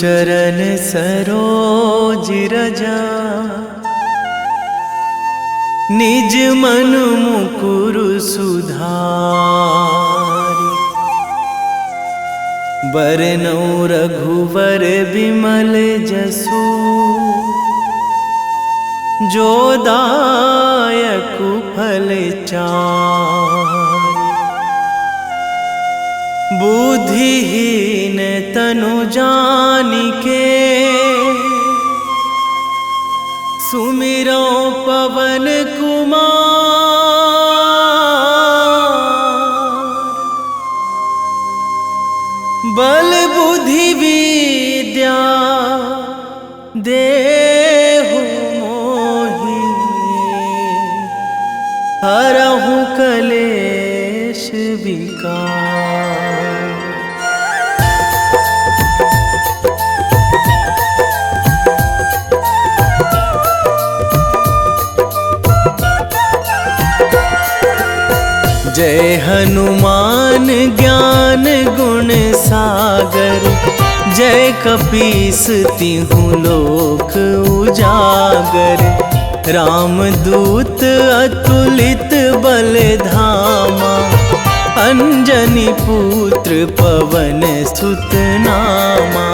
चरण सरोज रजा, निज मन मुकुर सुधारि। बरनौ रघुवर बिमल जसु, जो दायक फल चारि। बुद्धिहीन तनु जानिके, सुमिरो पवन कुमार। बल बुद्धि विद्या देहु मोहि, हरहु कलेश विकार। जय हनुमान ज्ञान गुण सागर, जय कपीस तिहुँ लोक उजागर। रामदूत अतुलित बल धामा, अंजनी पुत्र पवन सुत नामा।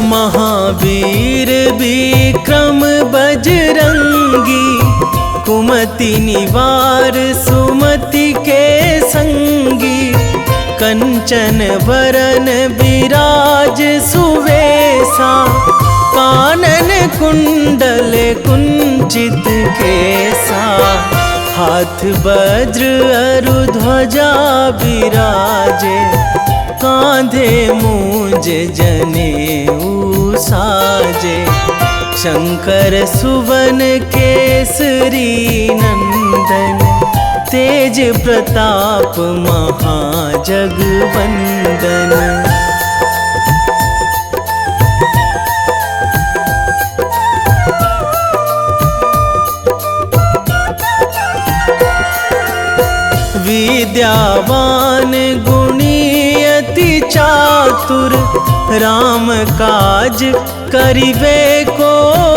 महावीर विक्रम बजरंगी, कुमति निवार सुमति के संगी। कंचन वरन विराज सुवेशा, कानन कुंडल कुंचित केसा। हाथ वज्र अरु ध्वजा बिराजे, कांधे मूंज जनेऊ साजे। शंकर सुवन केसरी नंदन, तेज प्रताप महाजगवंदन। विद्यावान गुणी अति चातुर, राम काज करिबे को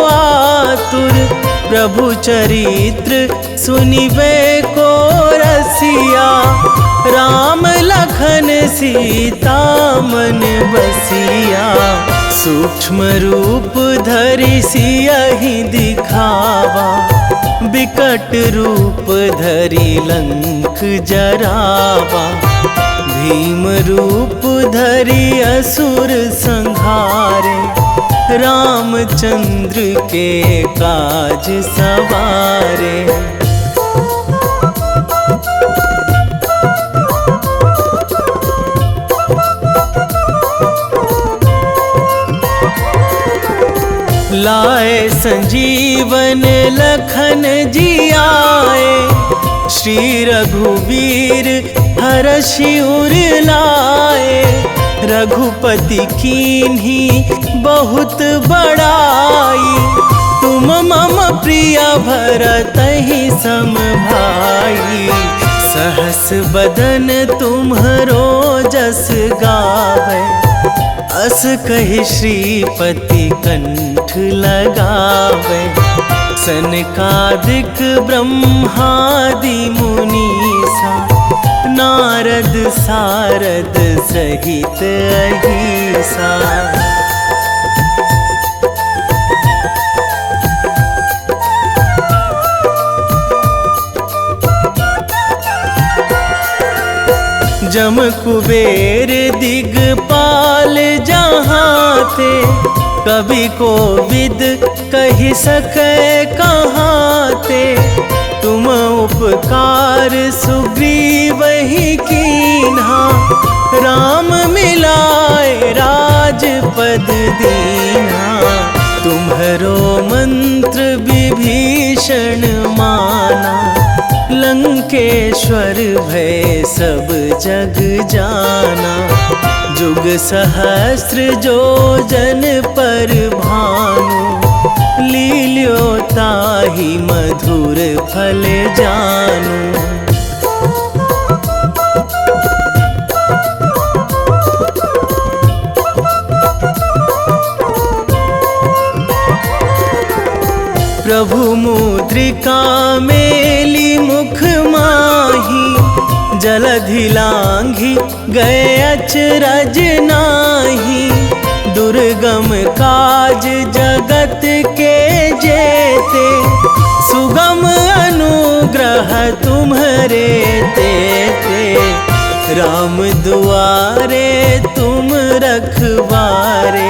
आतुर। प्रभु चरित्र सुनिबे को रसिया, राम लखन सीता मन बसिया। सूक्ष्म रूप धरि सियहि दिखावा, बिकट रूप धरि लंक जरावा। भीम रूप धरि असुर संहारे, रामचंद्र के काज सवारे। लाए संजीवन लखन जियाए, श्री रघुवीर हरषि उर लाए। रघुपति कीन्ही बहुत बड़ाई, तुम मम प्रिय भरतहि सम भाई। सहस बदन तुम्हरो जस गावै, अस कहि श्रीपति कंठ लगावै। सनकादिक ब्रह्मादि मुनीसा, नारद सारद सहित अहिसा। जम कुबेर दिगपाल जहाँ थे, कवि कोविद कहि सकै कहाँ ते। तुम उपकार सुग्रीवहि कीन्हा, राम मिलाए राजपद दीन्हा। तुम्हरो मंत्र विभीषण माना, लंकेश्वर भय सब जग जाना। जुग सहस्र जो जन पर भानु, लील्यो ताहि मधुर फल जानू। प्रभु मुद्रिका मेली मुख माही, जलधि लांघी गए अचरज नाही। दुर्गम काज जगत के जेते, सुगम अनुग्रह तुम्हरे तेते। राम दुआरे तुम रखवारे,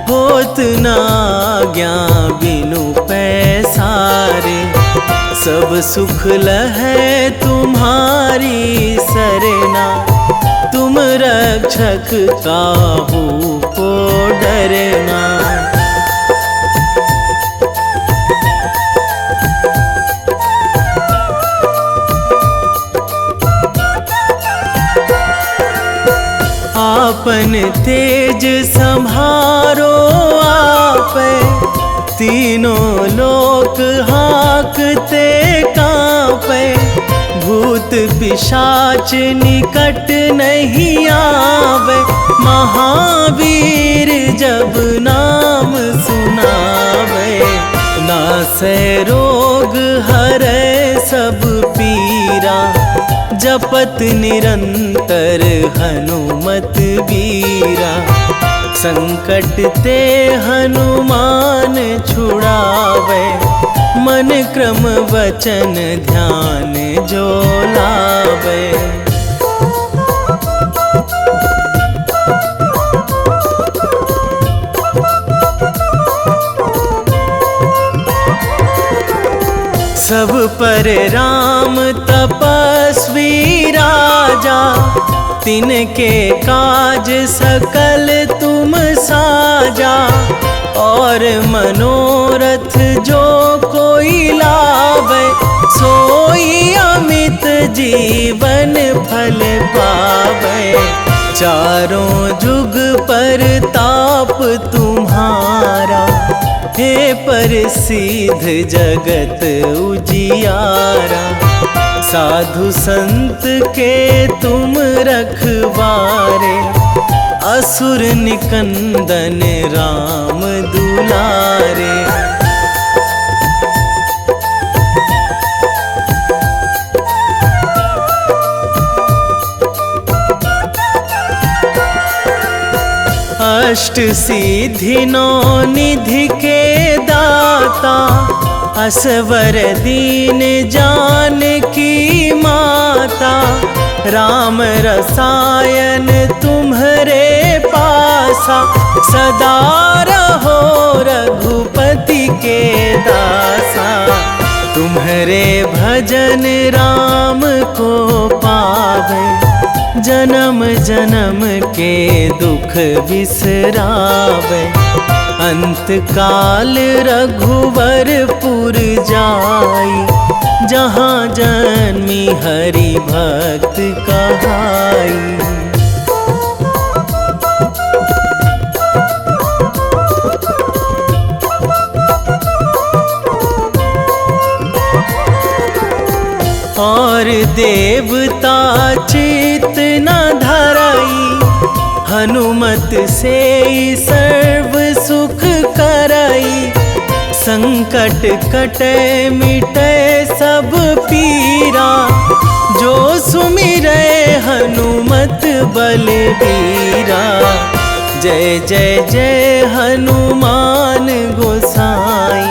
होत ना आज्ञा बिनु पैसारे। सब सुख लहै तुम्हारी सरना, तुम रक्षक काहू को डरना। आपन तेज संभारो आपै, तीनों लोक हाकते कांपै। भूत पिशाच निकट नहीं आवे, महावीर जब नाम सुनावे। नासै रोग हरै सब पीरा, जपत निरंतर हनुमत बीरा। संकट ते हनुमान छुड़ावे, मन क्रम वचन ध्यान जो लावे। सब पर राम तपस्वी राजा, तिनके काज सकल तुम साजा। और मनोरथ जो कोई लावे, सोई अमित जीवन फल पावे। चारों जुग पर ताप तुम्हारा, हे प्रसिद्ध जगत उजियारा। साधु संत के तुम रखवारे, असुर निकंदन राम दुलारे। अष्ट सिद्धि नौ निधि के दाता, असवर दीन जानकी माता। राम रसायन तुम्हरे पासा, सदा रहो रघुपति के दासा। तुम्हरे भजन राम को पावे, जन्म जन्म के दुख बिसरावे। अंत काल रघुवरपुर जाई, जहाँ जन्मी हरि भक्त कहाई। और देवता चित न धराई, हनुमत से सर्व सुख कराई। संकट कटे मिटे सब पीरा, जो सुमिरै हनुमत बलबीरा। जय जय जय हनुमान गोसाई,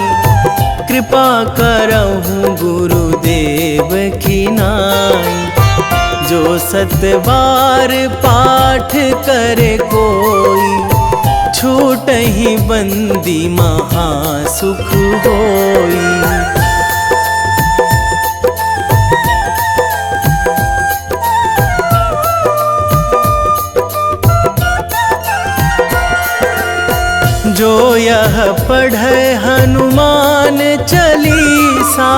कृपा करहु गुरुदेव की नाई। जो सतबार पाठ करे कोई, छूटहि बंदी महासुख होई। जो यह पढ़े हनुमान चालीसा,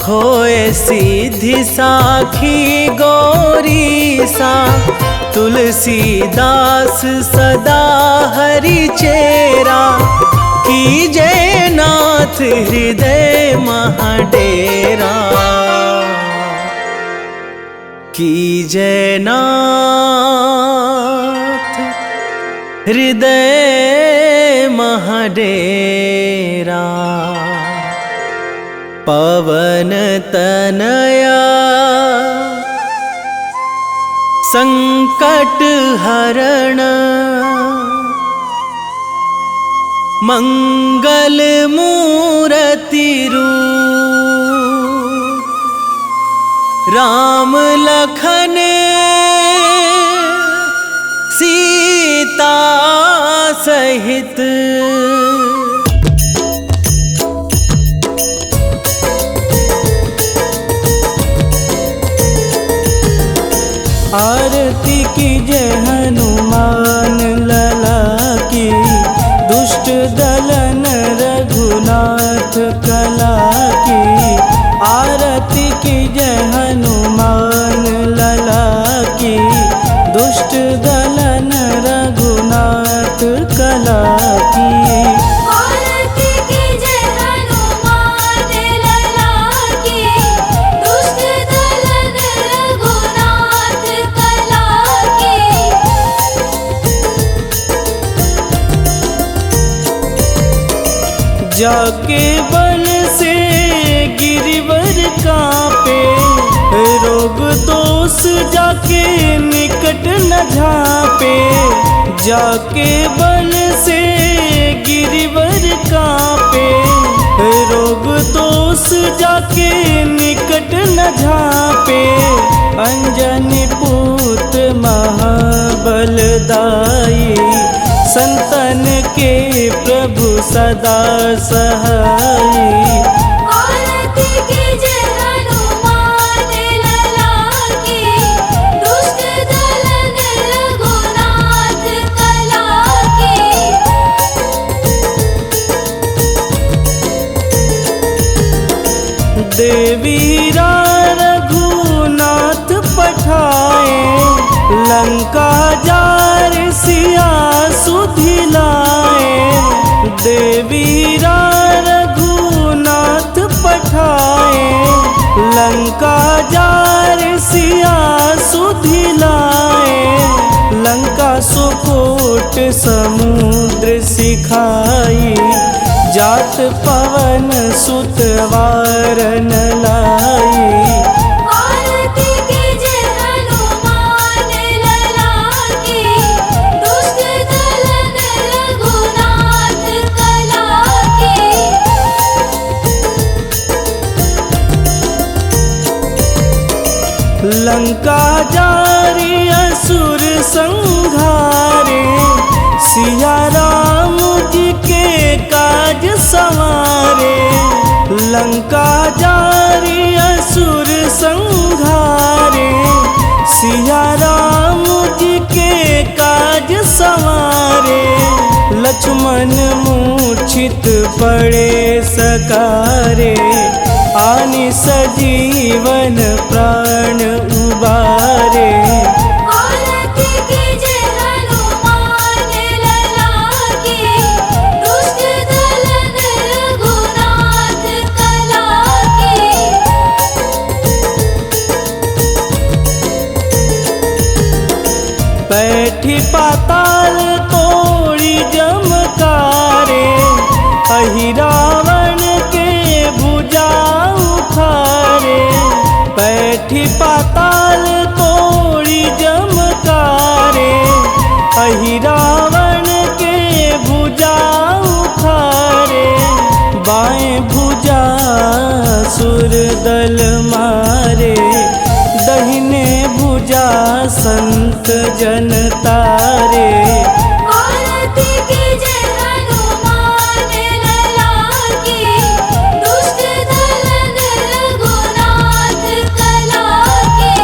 होए सीधी साखी गौरीसा। तुलसीदास सदा हरि चेरा, कीजे नाथ हृदय महाडेरा, कीजे नाथ हृदय महाडेरा। पवन तनया संकट हरण, मंगल मूर्ति रूप, राम लखन सीता सहित। आरती कीजे हनुमान लला की, दुष्ट दलन रघुनाथ कला की। आरती कीजे हनुमान लला की, दुष्ट दलन रघुनाथ कला की। आरती कीजे हनुमान लला की, दुष्ट दलन रघुनाथ कला की। जाके बल से गिरिवर कांपे, रोग दोष जाके निकट न झापे। जाके बल से गिरिवर कांपे, रोग दोष जाके निकट न झापे। अंजनी पूत महाबलदाई, संतन के प्रभु सदा सहाई। आरती कीजे हनुमान लला की, दुष्ट दलन रघुनाथ कला की। देवीरा रघुनाथ पठाए, लंका जार सिया सुधिलाए। देवीरा रघुनाथ पठाए, लंका जार सिया सुधिलाए। लंका सुकोट समुद्र सिखाई, जात पवन सुत वारन लाई। आरती कीजे हनुमान लला की, दुष्ट दलन रघुनाथ कला की। लंका जारी असुर संघारे, सिया राम जी के काज संवारे। लंका जारी असुर संघारे, सिया राम जी के काज संवारे। लक्ष्मण मूर्छित पड़े सकारे, आनि सजीवन प्राण उबारे। आरती कीजे हनुमान लला की, दुष्ट दलन रघुनाथ कला की। बैठी पाताल तोड़ी जमकारे, अहि रावण के भुजा उखारे। बैठी पाताल तोड़ी जमकारे, अहि रावण के भुजा उखारे। बाएं भुजा सुर दल मारे, दहिने भुजा संत जन तारे। आरती कीजे हनुमान लला की, दुष्ट दलन रघुनाथ कला की।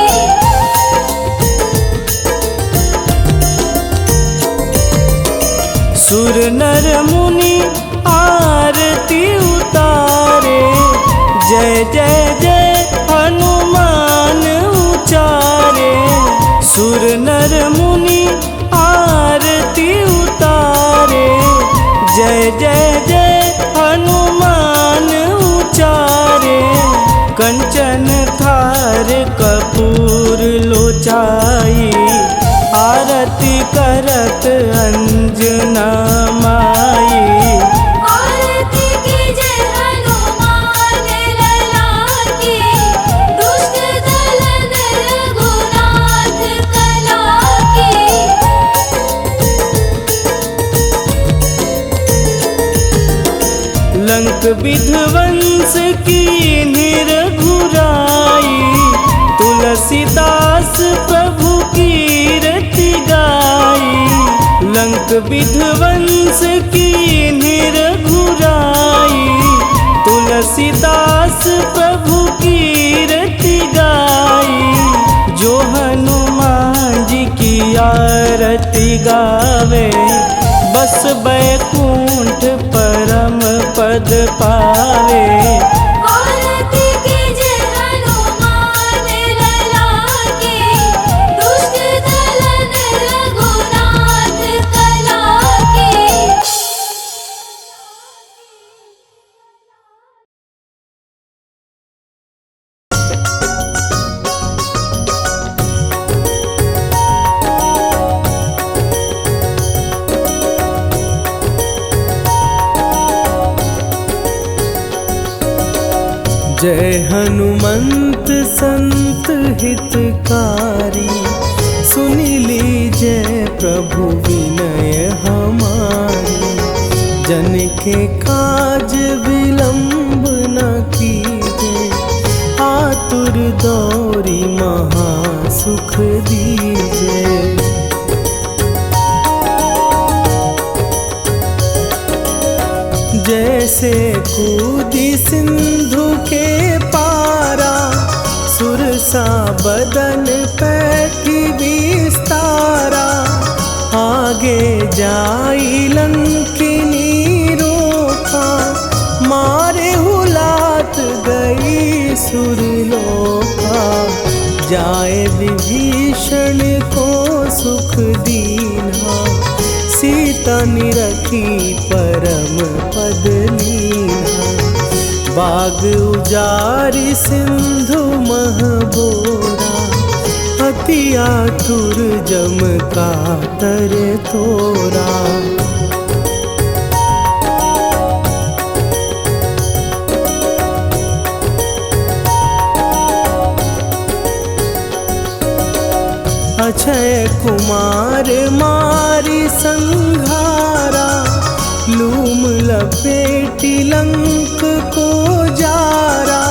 सुर नर मुनि आरती उतारे, जय जय जय हनुमान उचारे। सुर नर मुनि आरती उतारे, जय जय जय हनुमान उचारे, कंचन थार कपूर लोचाई, आरती करत अंजना माई। आरती कीजे हनुमान लला की, दुष्ट दलन रघुनाथ कला की। लंक विध्वंस की निरघुराई, तुलसीदास प्रभु कीरति गाई। लंक विध्वंस की निरघुराई, तुलसीदास प्रभु कीरति गाई। जो हनुमान जी की आरती गावे, बस बैकुंठ परम पद पावे। आरती कीजे हनुमान लला की, दुष्ट दलन रघुनाथ कला की। जय हनुमंत संत हितकारी, सुनि लीजय प्रभु विनय हमारी। जन के काज विलंब न कीजे, आतुर दौरी महा सुख दीजे। जैसे कूदी सिंधु के पारा, सुरसा बदन पैठी विस्तारा। आगे जाई लंकिनी रोका, मारे हुलात गई सुरलोका। जाए विभीषण को सुख दीना, सीता निरखी परम पद लीना। बाग उजारि सिंधु महबोरा, अति आतुर जम कातर तोरा। अक्षय कुमार मारी संघारा, लूम लपेटी लंक को जारा।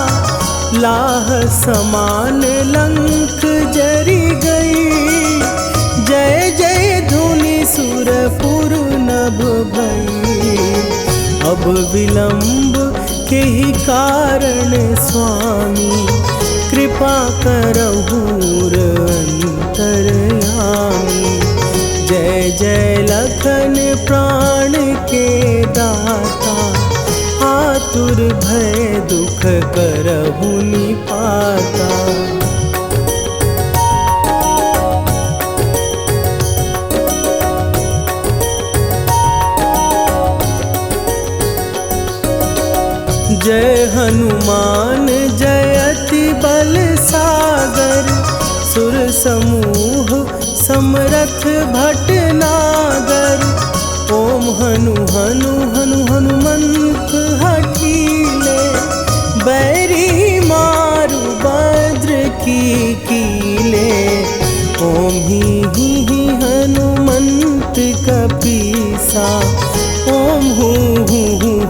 लाह समान लंक जरी गई, जय जय धुनि सुरपुर नभ भई। अब विलंब के ही कारण स्वामी, कृपा करहु अंतरयामी। जय जय लखन प्राण के दाता, आतुर भय दुख करहु निपाता। जय हनुमान जयति बल सागर, सुर समूह समरथ भटनागर। ओम हनु हनु हनु हनुमंत हठीले, बैरी मारु भद्र की कीले। ओम ही हनुमंत कपीसा, ओम हूँ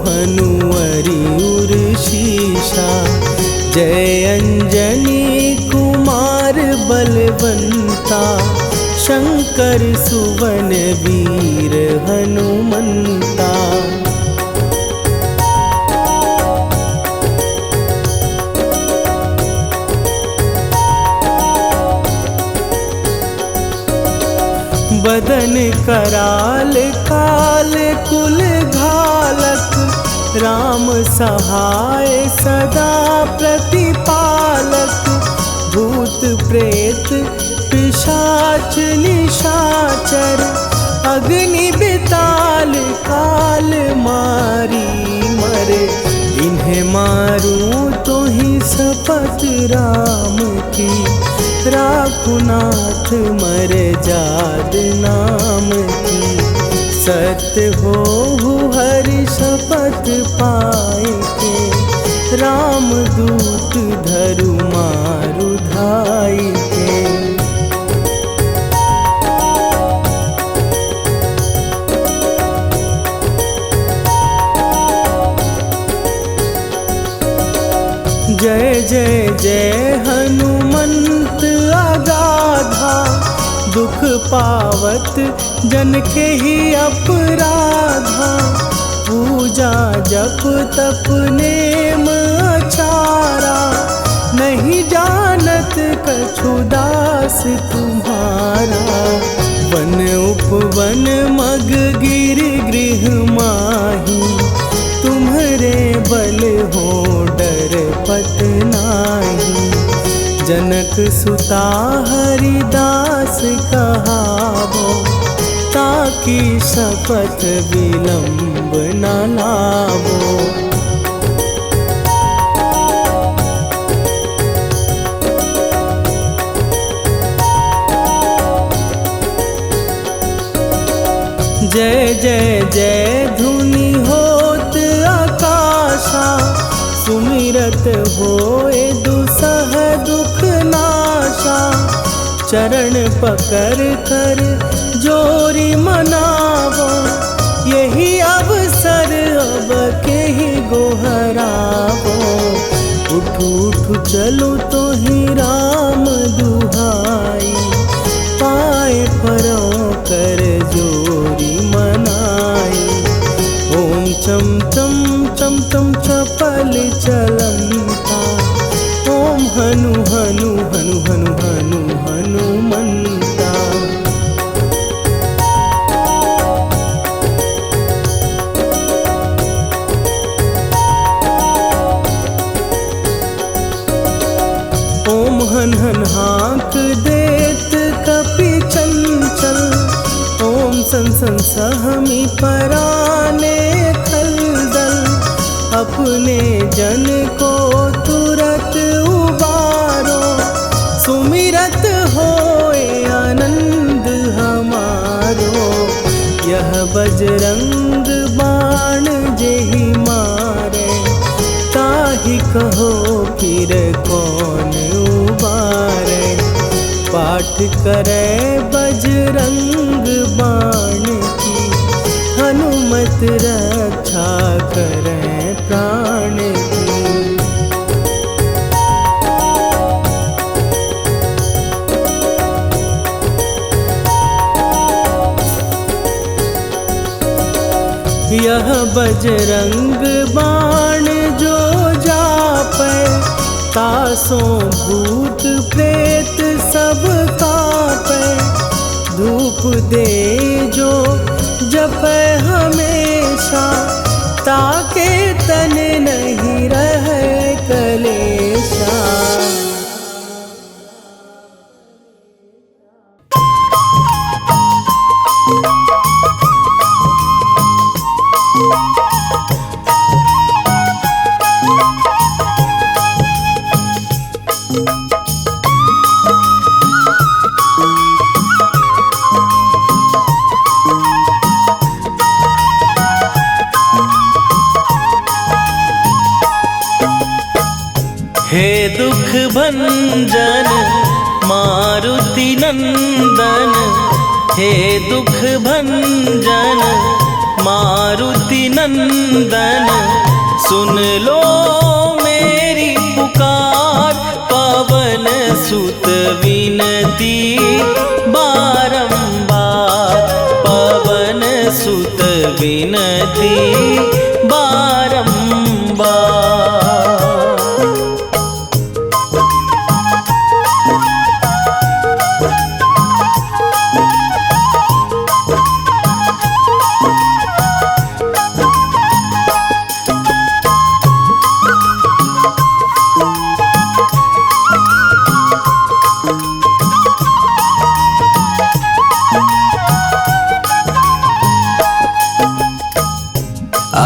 हनुमरि उर्शीषा। जय अंजनी कुमार बलवंता, शंकर सुवन वीर हनुमंता। बदन कराल काल कुल घालक, राम सहाय सदा प्रतिपालक। भूत प्रेत पिशाच निशाचर, अग्नि बिताल काल मारी मरे, इन्हें मारूं तो ही शपथ राम की, राखुनाथ मरे जाद नाम की। सत्य हो हरि शपथ पाए के, राम दूत धरु मारु धाई के। जय जय जय हनुमंत अगाधा, दुख पावत जन के ही अपराधा। पूजा जप तप नेम अचारा, नहीं जानत कछु दास तुम्हारा। वन उपवन मग गिर गृह माही, तुम्हारे बल हो डर पत नाही। जनक सुता हरिदास कहावो, ताकि शपथ विलंब न लावो। जय जय जय धुनि होत आकाशा, सुमिरत होए दुसह दुख नाशा। चरण पकड़ कर जोरी मनावो, यही अवसर अब के ही गोहरावो। उठू उठू चलो तो ही राम दुहाई, पाए परों कर जोरी मनाई। ओम चम चम चम चम चपल चलंता, ओम हनु हनु हनु हनु हनु हनुमंता। ओम हन हन हाँक देत कपि चंचल, ओम सन सन सहमी पराने खलदल। अपने जन को तुरत उबारो, सुमिरत होए आनंद हमारो। यह बजरंग बाण जेहि मारे, ताहि कहो फिर कौन उबारे। पाठ करे बजरंग बाण की, हनुमत रक्षा करे प्राण की। यह बजरंग बाण जो जापै, तासों भूत प्रेत सब कापै। धूप दे जो जपै हमेशा, ताके तन नहीं रहे कलेशा। हे दुख भंजन मारुति नंदन, हे दुख भंजन मारुति नंदन। सुन लो मेरी पुकार, पवन सुत विनती बारंबार। पवन सुत विनती बारंबार।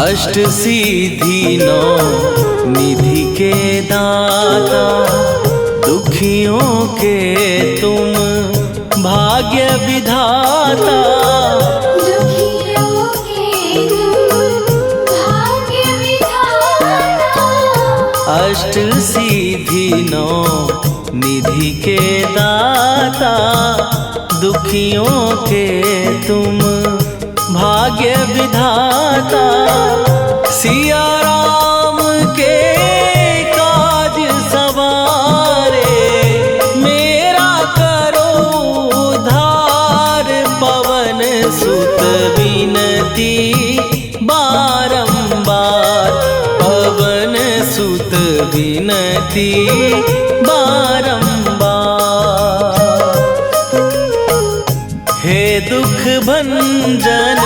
अष्ट सिद्धि नौ निधि के दाता, दुखियों के तुम भाग्य विधाता। दुखियों के तुम भाग्य विधाता। अष्ट सिद्धि नौ निधि के दाता, दुखियों के तुम भाग्य विधाता। सिया राम के काज सवारे, मेरा करो उद्धार। पवन सुत विनती बारंबार, पवन सुत विनती बारंबार। हे दुख भंजन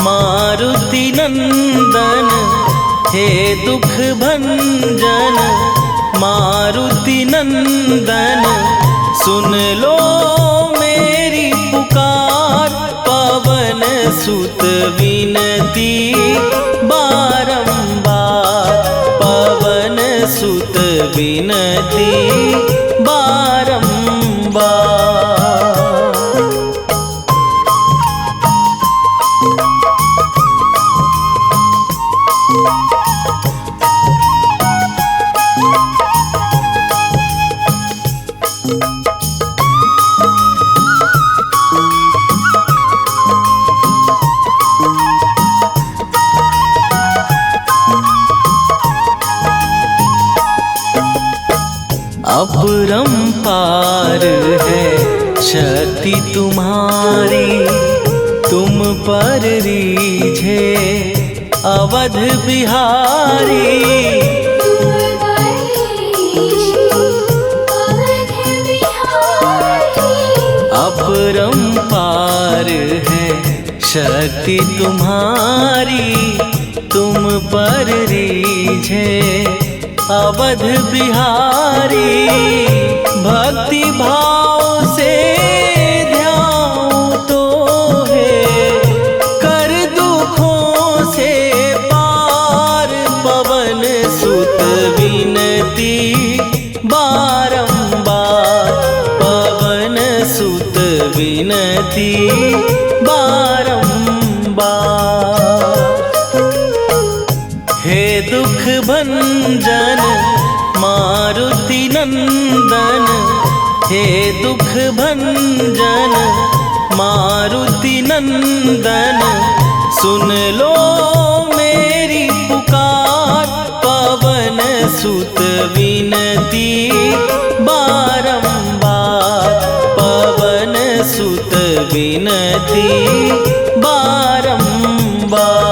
मारुति नंदन, हे दुख भंजन मारुति नंदन। सुन लो मेरी पुकार, पवन सुत विनती बारंबार, पवन सुत विनती बारंबार। अपरंपार है शक्ति तुम्हारी, तुम पर रीझे अवध बिहारी। अपरंपार है शक्ति तुम्हारी, तुम पर रीझे अवध बिहारी। भक्ति भाव से ध्यान तो है, कर दुखों से पार। पवन सुत विनती बारंबार, पवन सुत विनती बारंबार। हे दुख भंजन मारुति नंदन, हे दुख भंजन मारुति नंदन। सुन लो मेरी पुकार, पवन सुत विनती बारंबार, पवन सुत विनती बारंबार।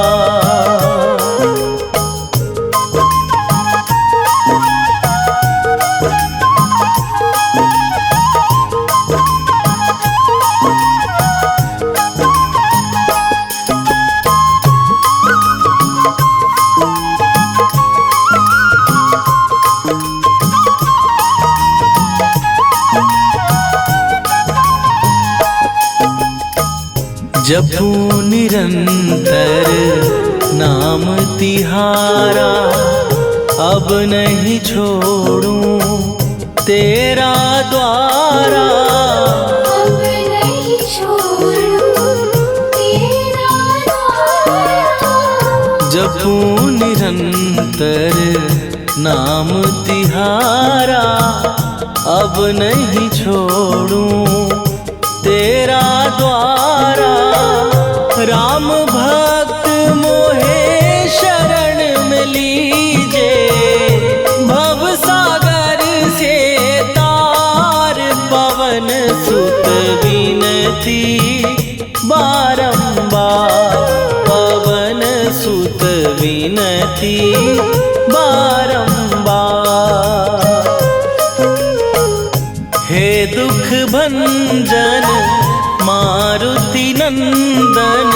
जपू निरंतर नाम तिहारा, अब नहीं छोड़ूं तेरा द्वारा। अब नहीं छोड़ूं तेरा द्वारा। जपू निरंतर नाम तिहारा, अब नहीं छोड़ूं तेरा द्वारा। राम भक्त मोहे शरण में लीजे, भव सागर से तार। पवन सुत विनती बारंबार, पवन सुत विनती बारंबार। हे दुख भंजन मारुति नंदन,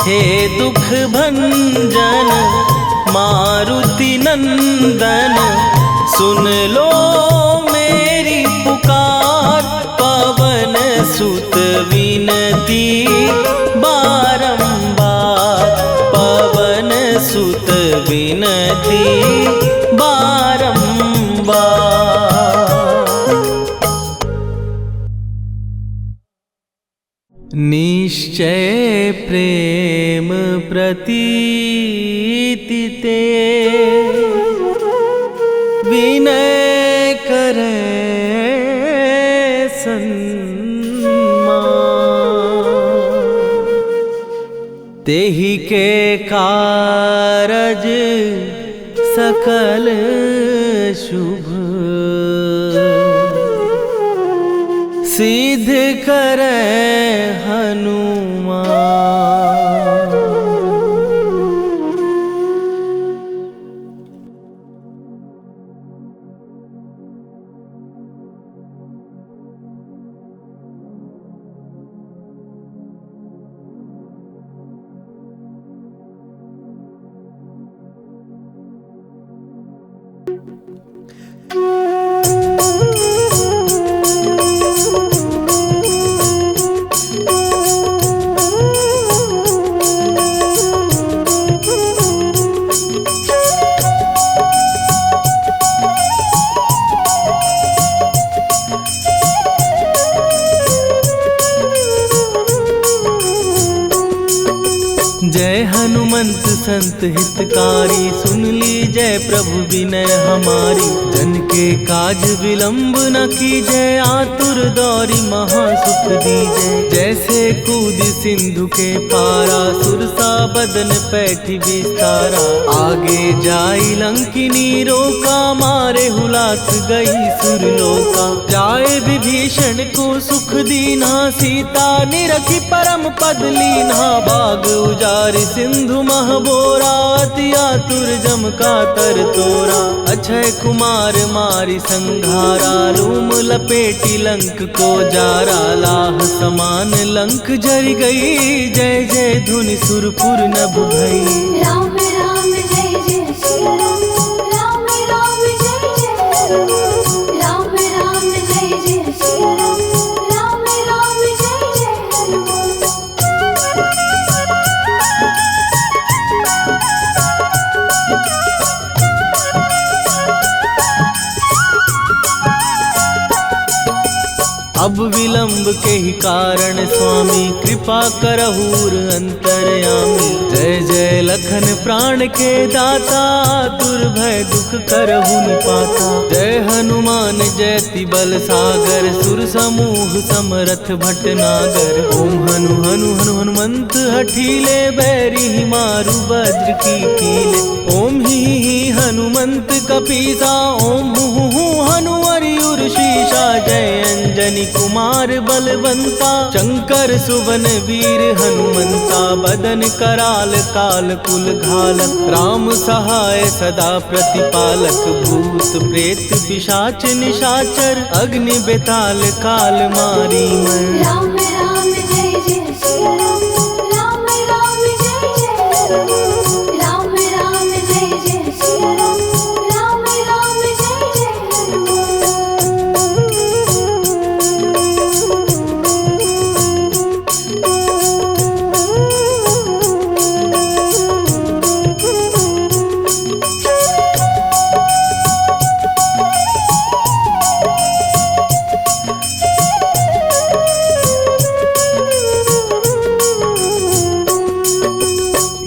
हे दुख भंजन मारुति नंदन। सुन लो मेरी पुकार, पवन सुत विनती बारंबार, पवन निश्चय प्रेम प्रतीति ते विनय करे तेहि के कारज सकल शुभ सिद्ध करे हनुमान। जय हनुमंत संत हितकारी, सुन ली जय प्रभु विनय हमारी। जन के काज विलंब न कीजय, आतुर दौरी महासुख दीजय। जैसे कूद सिंधु के पारा, सुरसा बदन पैठी विस्तारा। आगे जाई लंकिनी रोका, मारे हुलाक गई सुरलोका। जाए विभीषण को सुख दीना, सीता निरखी परम पद लीना। बाग उजारि सिंधु महबोरा, अति आतुर जम का तर तोरा। अक्षय कुमार मारी संघारा, लूम लपेटी लंक को जारा। लाह समान लंक जर गई, जय जय धुनि सुरपुर नभ भई। राम राम जय जय श्री राम, राम राम जय जय राम। राम राम जय जय श्री राम, राम राम जय जय हनुमान। अब विलंब के ही कारण स्वामी, कृपा करहूर अंतरयामी। जय जय लखन प्राण के दाता, दुर्भय दुख करहु निपाता। जय हनुमान जयति बल सागर, सुर समूह समरथ भटनागर। ओम हनु हनु हनु हनुमंत हठीले, बैरी मारु वज्र की कीले। ओम ही हनुमंत कपीसा, ओम हु हनुमरि उर्शीषा। जय अंजनी कुमार बलवंता, शंकर सुवन वीर हनुमंता। बदन कराल काल कुल घालक, राम सहाय सदा प्रतिपालक। भूत प्रेत पिशाच निशाचर, अग्नि बेताल काल मारी मर। राम राम जय जय श्री राम, राम राम जय जय राम। राम राम जय जय श्री राम, राम राम जय जय हनुमान।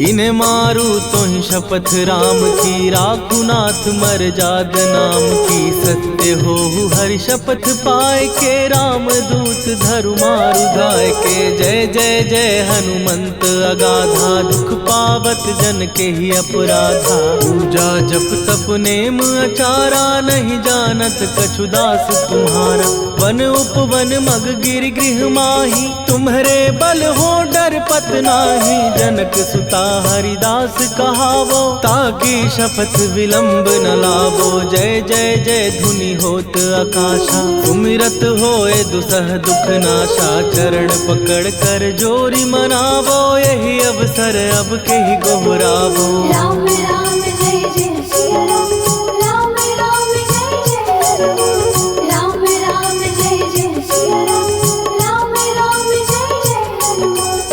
इन्हें मारू तो ही शपथ राम की, राखू नाथ मर जाद नाम की। सत्य हो हरि शपथ पाए के, राम दूत धरु मारु धाय के। जय जय जय हनुमंत अगाधा, दुख पावत जन के ही अपराधा। पूजा जप तप नेम अचारा, नहीं जानत कछु दास तुम्हारा। वन उपवन मग गिर गृह माही, तुम्हारे बल हो डर पत नाही। जनक सुता हरिदास कहावो, ताकि शपथ विलंब न लावो। जय जय जय धुनि होत आकाशा, सुमिरत होए दुसह दुख नाशा। चरण पकड़ कर जोरी मनावो, यही अवसर अब के ही गोहरावो। राम राम जय जय श्री राम, राम राम जय जय राम। राम राम जय जय श्री राम, राम राम जय जय हनुमान।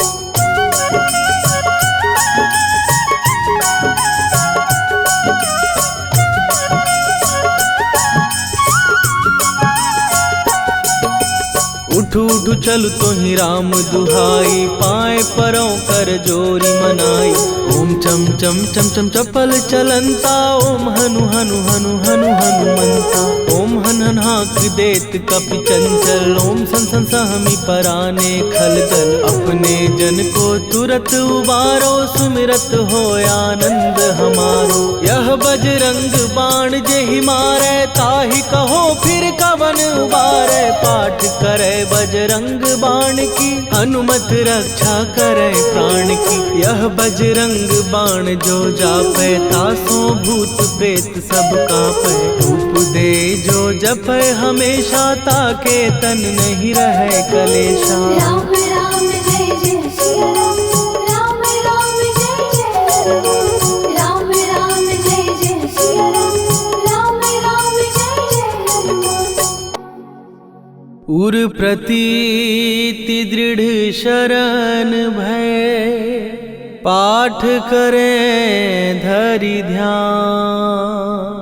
उठ उठ उठ चल तो ही राम दुहाई, पाए परों कर जोरी मनाई। ओम चम चम चम चम चपल चलंता, ओम हनु हनु हनु हनु हनुमंता। ओम हन हन हाक देत कपि चंचल, ओम सन सन सहमी पराने खलदल। अपने जन को तुरत उबारो, सुमिरत हो आनंद हमारो। यह बजरंग बाण जेहि मारे, ताहि कहो फिर कवन उबारे। पाठ करे बजरंग बाण की, हनुमत रक्षा करे प्राण की। यह बजरंग बाण जो जापै, तासों भूत प्रेत सब कापै। धूप दे जो जपै हमेशा, ताके तन नहीं रहे कलेशा। राम राम जय जय सिया राम, राम राम जय जय हनुमान। राम राम जय जय सिया राम, राम राम जय जय हनुमान। उर प्रतीति दृढ़ शरण भय, पाठ करें धरि ध्यान।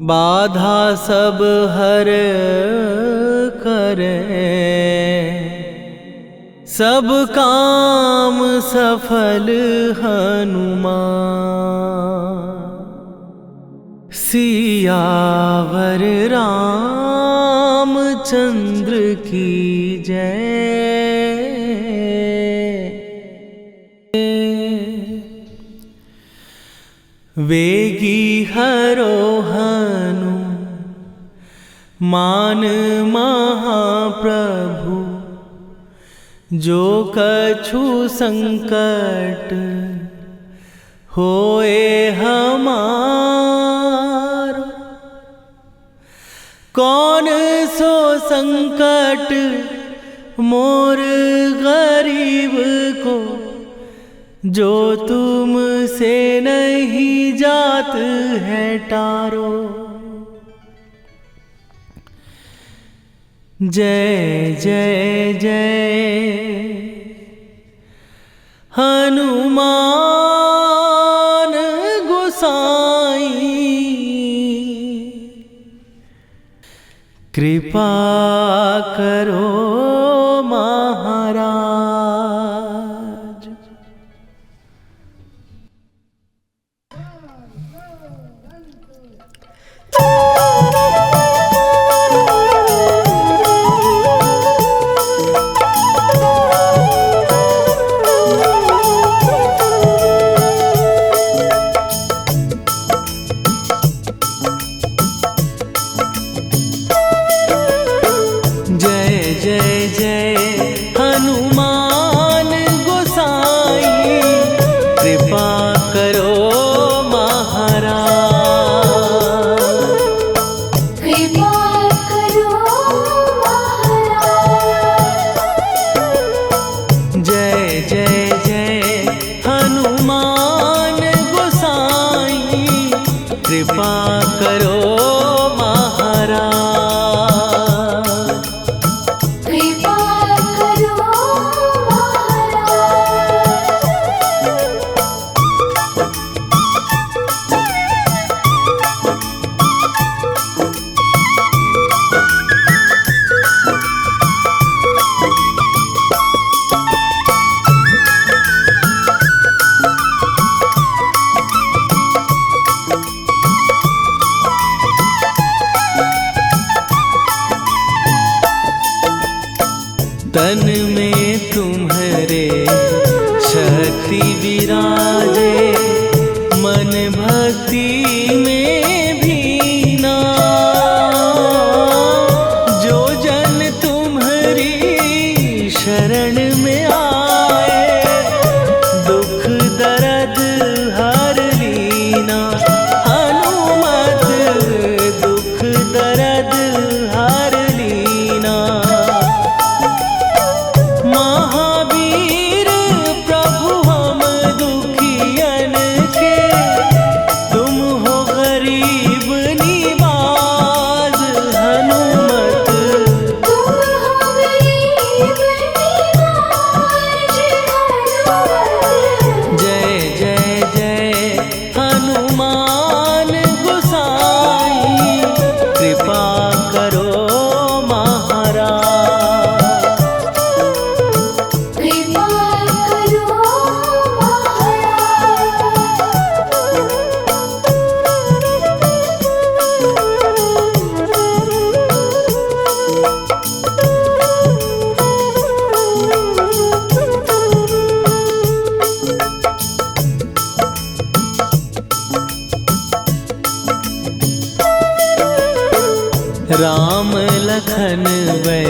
बाधा सब हर करें, सब काम सफल हनुमान। सियावर रामचंद्र की जय। वेगी हरोहनु मान महाप्रभु, जो कछु संकट होए हमारो। कौन सो संकट मोर गरीब को, जो तुम से नहीं जात है टारो। जय जय जय हनुमान गोसाई, कृपा करो महाराज। कृपा करो महाराज। कृपा करो तन में तुम्हारे शक्ति विराजे, मन भक्ति में भीना। जो जन तुम्हारी शरण में आए, दुख दर्द हर लीना। हनुमत दुख दर्द हर लीना। महावीर प्रभु हम दुखी राम लखन वै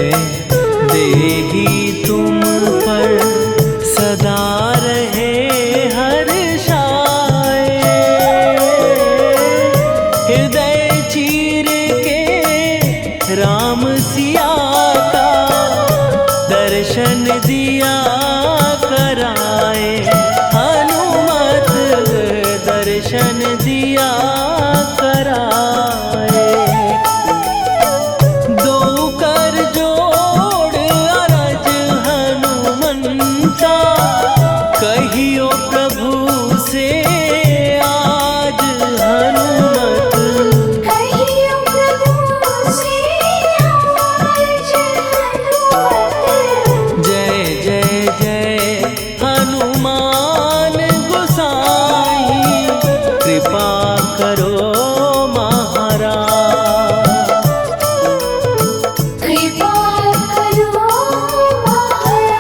देही तुम पर सदा रहे हर्षाए। हृदय चीर के राम सिया का दर्शन दिया कराए। हनुमत दर्शन दिया कराए। दो कर जोड़ अरज हनुमंता कहियो प्रभु से आज हनुमत। कहियो प्रभु से आज हनुमत। जय जय जय हनुमान गोसाई कृपा करो महाराज। कृपा करो महाराज।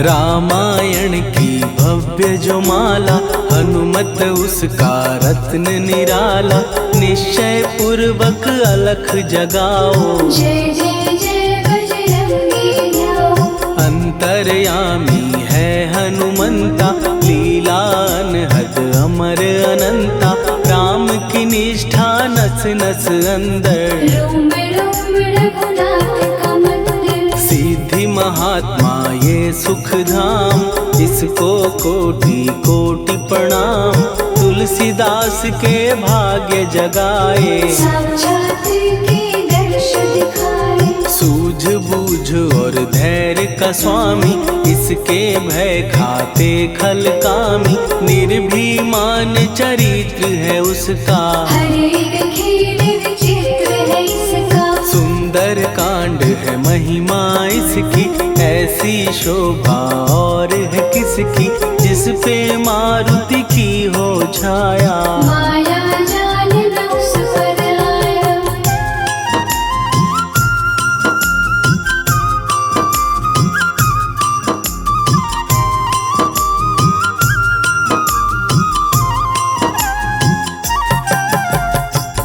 रामायण की भव्य जो माला हनुमत उसका रत्न निराला। निश्चय पूर्वक अलख जगाओ जय जय जय बजरंगी न्याओ। अंतर्यामी है हनुमंता लीला अनहद अमर अनंता। राम की निष्ठा नस नस अंदर रोम रोम रघुनाथ का मंदिर। सिद्धि महात्मा ये सुख धाम इसको कोटि कोटि प्रणाम। तुलसीदास के भाग्य जगाए साक्षात के दर्श दिखाए। सूझ बूझ और धैर्य का स्वामी इसके भय खाते खल कामी। निर्भीमान चरित्र है उसका हर एक खेल विचित्र है इसका। सुंदर कांड है महिमा इसकी। ऐसी शोभा और है किसकी जिस पे मारुति की हो छाया। माया जाल न उस पर आया।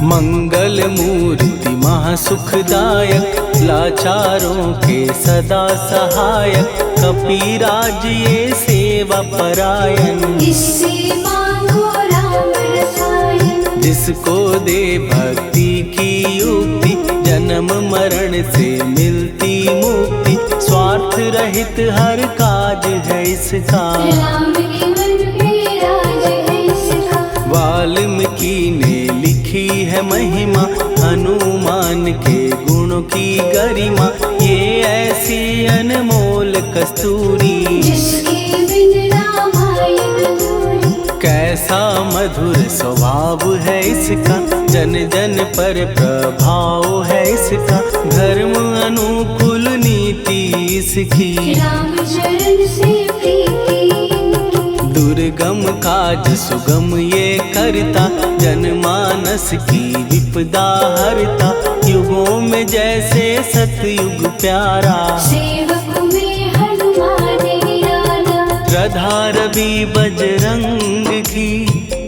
मंगल मूर्ति महासुखदायक लाचारों के सदा सहायक। कपीराज ये सेवा परायण इससे मांगो राम रसायन। जिसको दे भक्ति की युक्ति जन्म मरण से मिलती मुक्ति। स्वार्थ रहित हर काज है इसका राम के मन पे राज है इसका। वाल्मीकि ने लिखी है महिमा हनुमान के गुणों की गरिमा। ये ऐसी अनमोल कस्तूरी जिसके बिन रामायण अधूरी। कैसा मधुर स्वभाव है इसका जन जन पर प्रभाव है इसका। धर्म अनुकूल नीति इसकी राम चरण से प्रीति इनकी। दुर्गम काज सुगम ये करता जनमानस की विपदा हरता। युगों में जैसे सतयुग प्यारा सेवक में हनुमान निराला। राधा रवि बजरंग की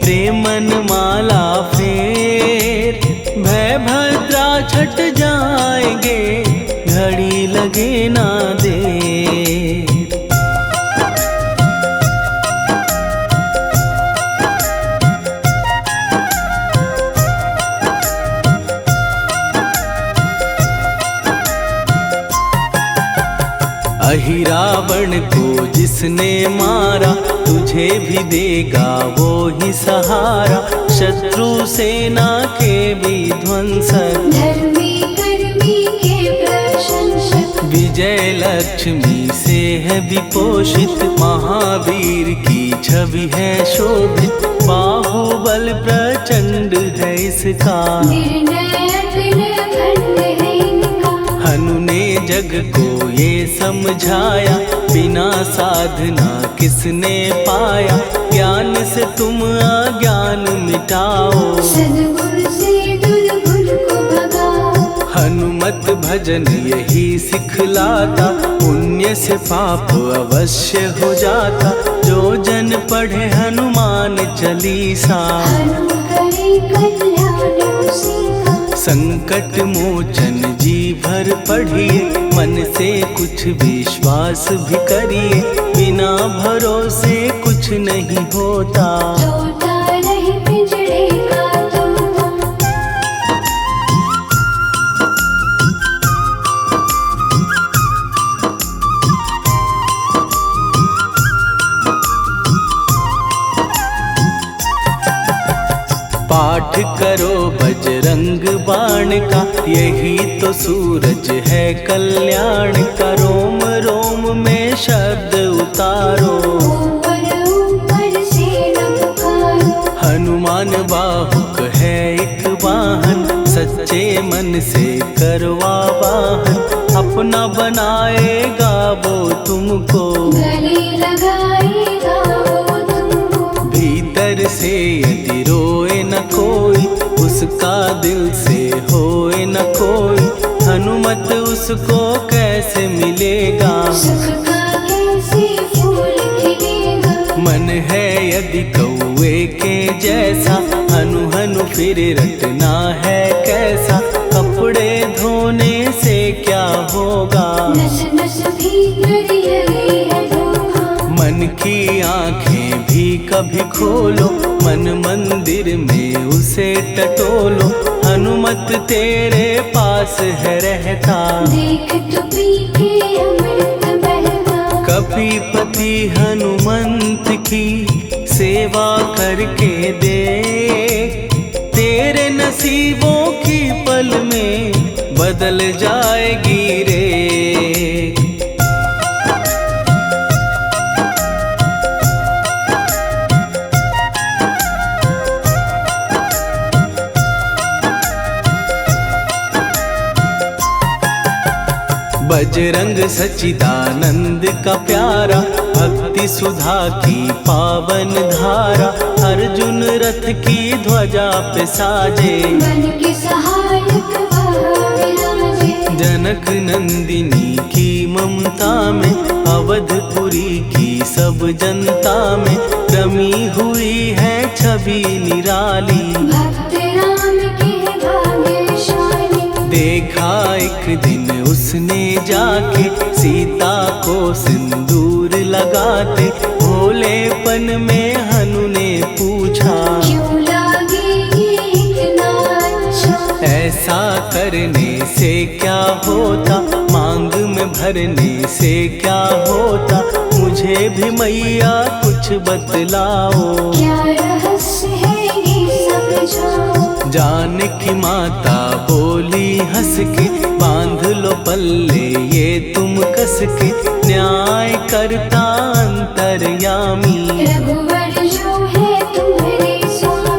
प्रेमन माला फेर। भय भद्रा छट जाएंगे घड़ी लगे ना दे। अहि रावण को जिसने मारा तुझे भी देगा वो ही सहारा। शत्रु सेना के विध्वंसक धर्मी कर्मी के प्रशंसक। विजय लक्ष्मी से है विपोषित। महावीर की छवि है शोभित। बाहुबल प्रचंड है इसका निर्णय अतुल अखंड है इनका। हनु ने जग को ये समझाया बिना साधना किसने पाया। ज्ञान से तुम अज्ञान मिटाओ। सद्गुण से दुर्गुण को भगाओ। हनुमत भजन यही सिखलाता, पुण्य से पाप अवश्य हो जाता। जो जन पढ़े हनुमान चालीसा, हनुम करे कल्याण उसी का। संकट मोचन जी भर पढ़िए, मन से कुछ विश्वास भी करिए। बिना भरोसे कुछ नहीं होता। टूटा रहे पिंजड़े का तोता। पाठ करो बजरंग बाण का, यही तो सूरज है कल्याण का। रोम रोम में शब्द उतारो, ऊपर ऊपर से न पुकारो। हनुमान बाहुक है एक वाहन, सच्चे मन से करवा वाहन। अपना बनाएगा वो तुमको, गले लगाएगा वो तुमको। भीतर से यदि रोए न कोई, उसका दिल से होए न कोई। हनुमत उसको कैसे मिलेगा, सुख का कैसे फूल खिलेगा। मन है यदि कौवे के जैसा, हनु हनु फिर रटना है कैसा। कपड़े धोने से क्या होगा, नस नस भीतर यही है धोखा। मन की आंखें भी कभी खोलो, मन मंदिर में उसे टटोलो। हनुमत तेरे पास है रहता, देख तो पी के अमृत बहता। कपीपति हनुमंत की सेवा करके दे। तेरे नसीबों की पल में बदल जाएगी रे। बजरंग सच्चिदानंद का प्यारा, भक्ति सुधा की पावन धारा। अर्जुन रथ की ध्वजा पे साजे, मन के सहायक वह विराजे। जनक नंदिनी की ममता में, अवधपुरी की सब जनता में। रमी हुई है छवि निराली, भक्त राम के भाग्यशाली। देखा एक दिन उसने जाके, सीता को सिंदूर लगाते। भोलेपन में हनु ने पूछा, क्यों लागे ये इतना अच्छा। ऐसा करने से क्या होता, मांग में भरने से क्या होता। मुझे भी मैया कुछ बतलाओ, क्या रहस्य है ये समझाओ। जानकी माता बोली हंस के, बांध लो पल्ले ये तुम कस के। न्याय करता अंतर्यामी, रघुवर जो है तुम्हारे स्वामी।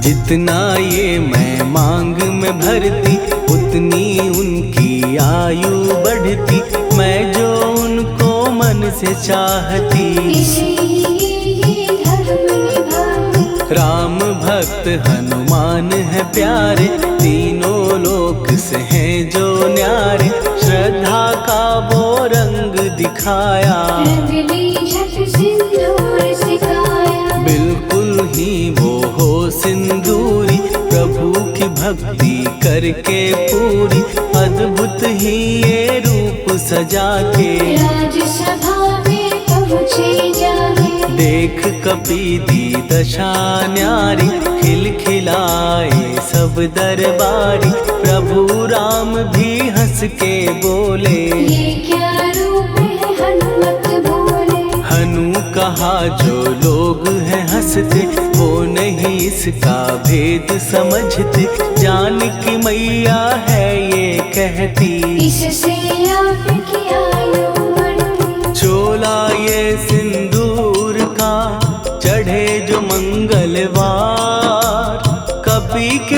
जितना ये मैं मांग में भरती, उतनी उनकी आयु बढ़ती। मैं जो उनको मन से चाहती, इसीलिए धर्म निभाती। राम भक्त हनुमान है प्यारे, तीनों लोक से हैं जो न्यारे। श्रद्धा का वो रंग दिखाया, रंग ली झट सिंदूर सिखाया। बिल्कुल ही वो हो सिंदूरी, प्रभु की भक्ति करके पूरी। अद्भुत ही ये रूप सजा के, राजसभा में पहुँचे जाके। देख कपीदी दशा न्यारी, खिलखिलाए सब दरबारी। प्रभु राम भी हंस के बोले, ये क्या रूप है हनुमत बोले। हनु कहा जो लोग हैं हंसते, वो नहीं इसका भेद समझते। जानकी मैया है ये कहती, इससे आपकी आयु बढ़ती। चोला ये सिंदूर का, चढ़े जो मंगलवार।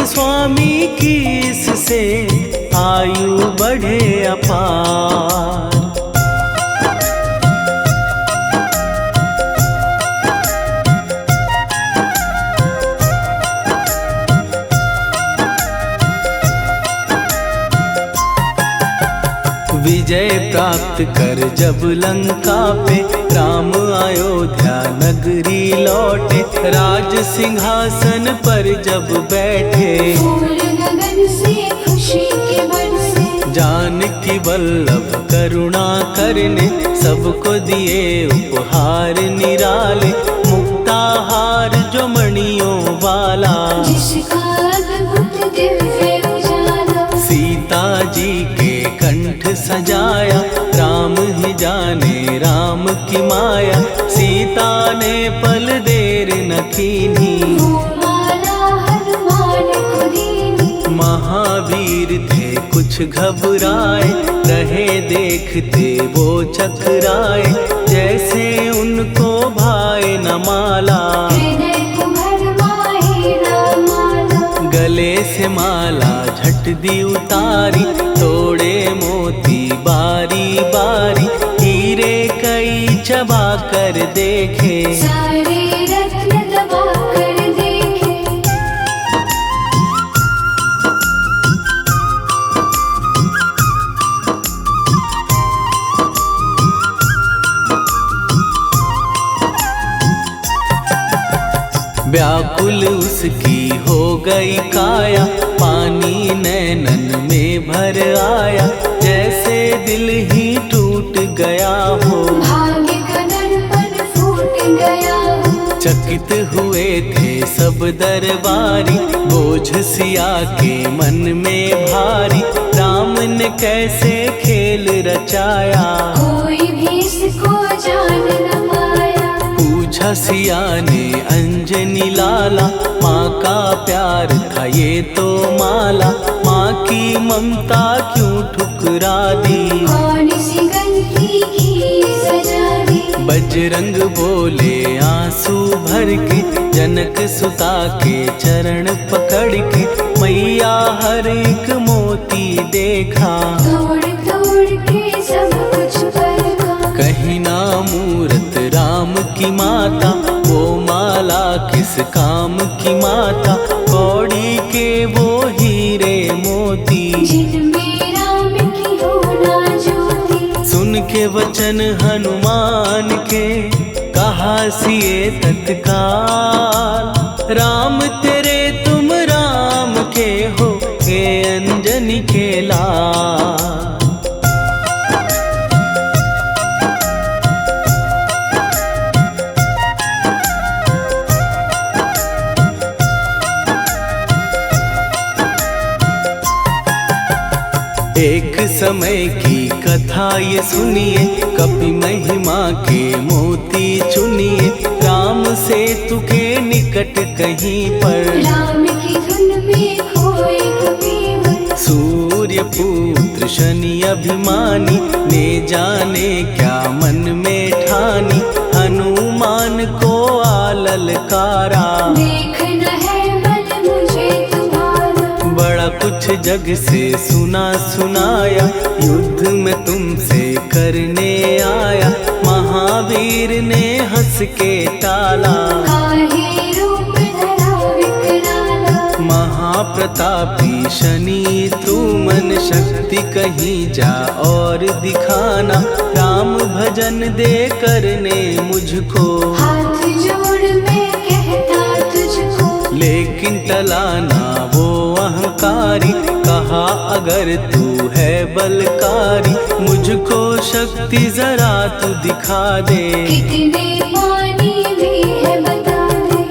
स्वामी की इससे आयु बढ़े अपार। विजय प्राप्त कर जब लंका पे राम अयोध्या नगरी लौटे, राज सिंहासन पर जब बैठे, फूल गगन से खुशी के बरसे, जानकी वल्लभ करुणा करने सबको दिए उपहार निराले, मुक्ताहार जो मणियों वाला, जिसका अद्भुत दिव्य उजाला, सीता जी के कंठ सजाया, राम ही जाने राम की माया, सीता ने पल देर न कीन्ही, वो माला हनुमान को दीनी। महावीर थे कुछ घबराए, रहे देखते वो चकराए, जैसे उनको भाए न माला, हृदय को भरमाए रामाला, गले से माला झट दी उतारी, तोड़े मोती बारी बारी, हीरे कई चबा कर देखे, सारे रत्न दबा कर देखे। व्याकुल उसकी हो गई काया, पानी नैनन में भर आया, जैसे दिल ही टूट गया हो, भाग्य का दर्पण फूट गया हो, चकित हुए थे सब दरबारी, बोझ सिया के मन में भारी, राम ने कैसे खेल रचाया, कोई भी इसको जान न पाया, पूछा सिया ने अंजनी लाला, माँ का प्यार था ये तो माला, माँ की ममता क्यों ठुकरा दी, कौन सी गलती की सजा दी, बजरंग बोले आंसू भर के, जनक सुता के चरण पकड़ के, मैया हर एक मोती देखा, तोड़ तोड़ के सब कुछ परखा, कहीं ना मूरत राम की माता, वो माला किस काम की माता, कौड़ी के वो हीरे मोती, जिनमें राम की होना ज्योति, सुन के वचन हनुमान के, कहा सिए तत्काल, राम तेरे तुम राम के हो, के अंजनी के लाल। एक समय की कथा ये सुनिए, कपि महिमा के मोती चुनिए, राम सेतु के निकट कहीं पर, राम की धुन में खोए कबीर, सूर्य पुत्र शनि अभिमानी, ने जाने क्या मन में ठानी, हनुमान को आललकारा, देखना है बल मुझे तुम्हारा, बड़ा कुछ जग से सुना सुनाया, युद्ध में तुमसे करने आया, महावीर ने हंस के टाला, काहे रूप धरा विकराला, महाप्रतापी शनि तू मन शक्ति कहीं जा और दिखाना, राम भजन दे करने मुझको, हाथ जोड़ मैं कहता तुझको, लेकिन टलाना वो अहंकारी, कहा अगर तू है बलकारी, मुझको शक्ति जरा तू दिखा दे, कितने पानी भी है बता दे,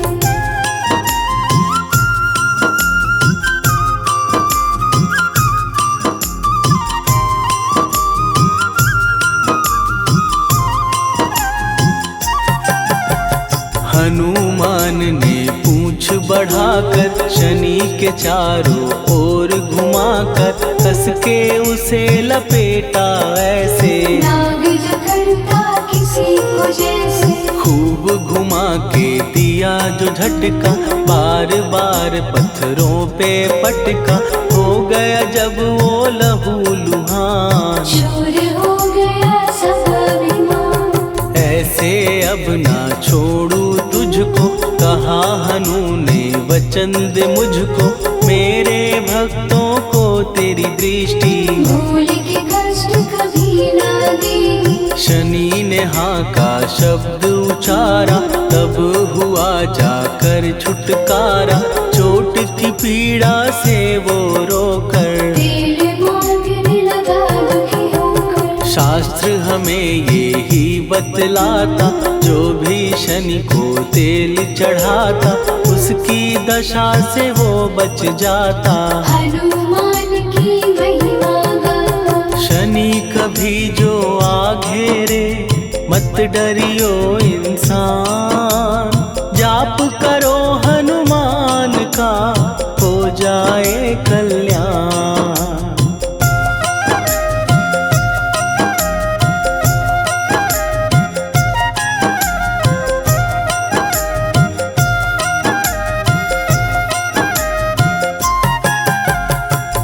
हनुमान ने पूंछ बढ़ाकर, शनि के चारों ओर घुमाकर, कस के उसे लपेटा ऐसे, नाग जो करता किसी को जैसे, खूब घुमा के दिया दिया जो झटका, बार बार पत्थरों पे पटका, हो गया जब वो लहू लुहान। चूर हो गया सब अभिमान, ऐसे अब ना छोड़ू तुझको, कहा हनु ने वचन दे मुझको, मेरे भक्तों को तेरी दृष्टि भूल के कष्ट कभी ना दी। शनि ने हाँ का शब्द उचारा, तब हुआ जाकर छुटकारा, चोट की पीड़ा से वो रोकर तेल मांगने लगा दुखी होकर। शास्त्र हमें ये ही बतलाता, जो भी शनि को तेल चढ़ाता, उसकी दशा से वो बच जाता। हनुमान की महिमा गा, शनि कभी जो आ घेरे, मत डरियो इंसान, जाप करो हनुमान का, हो जाए कल्याण।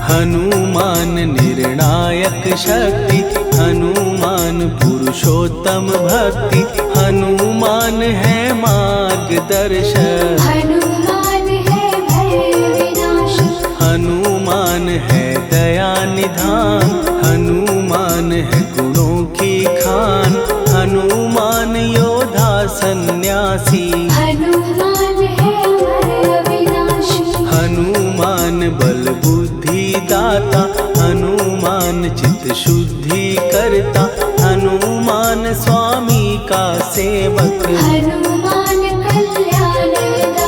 हनुमान निर्णायक शक्ति, हनुमान पुरुषोत्तम भक्ति, हनुमान है मार्गदर्शक, हनुमान है भय विनाशक। हनुमान है दया निधान, हनुमान है गुणों की खान, हनुमान योद्धा सन्यासी, हनुमान है भय विनाशी। हनुमान बल बुद्धि दाता, हनुमान चित्त शुद्धि करता, हनुमान स्वामी का सेवक, हनुमान कल्याणदायक।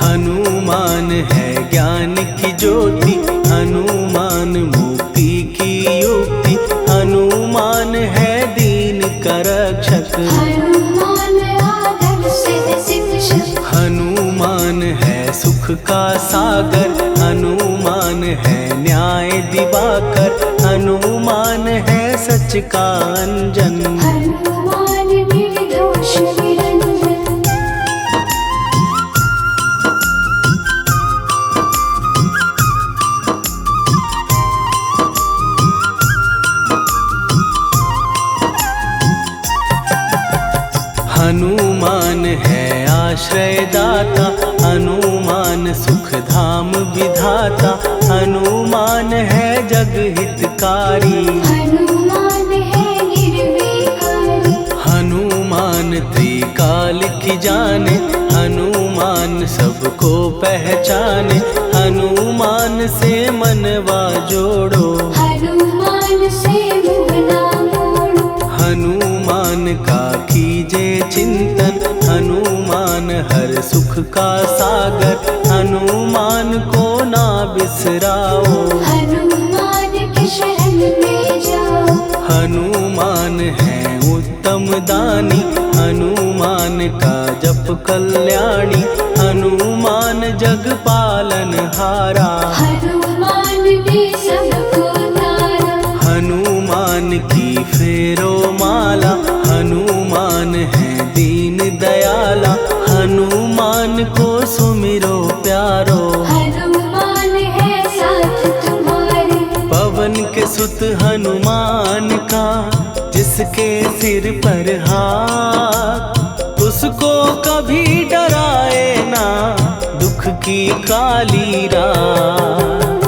हनुमान है ज्ञान की ज्योति, हनुमान मुक्ति की युक्ति, हनुमान है दीन का रक्षक, हनुमान आदर्श शिक्षक। हनुमान है सुख का सागर, हनुमान है न्याय दिवाकर, हनुमान है सच का अंजन। हनुमान निर्दोष निरंजन, हनुमान है आश्रय दाता, हनुमान सुख धाम विधाता, हनुमान है जग हितकारी, हनुमान है निर्विकारी। हनुमान त्रिकाल की जाने, हनुमान सबको पहचाने, हनुमान से मनवा जोड़ो, हनुमान से मुँह ना मोड़ो। हनुमान का कीजे चिंतन, हनुमान हर सुख का सागर, हनुमान को ना बिसराओ, हनुमान की शरण में जाओ। हनुमान है उत्तम दानी, हनुमान का जप कल्याणी, हनुमान जग पालन हारा, हनुमान ने सबको तारा। हनुमान की फेरो माला, हनुमान है दीन दयाला, हनुमान को सुमिरो प्यारो, हनुमान है साथ तुम्हारे। पवन के सुत हनुमान का, जिसके सिर पर हाथ, उसको कभी डराए ना दुख की काली रात।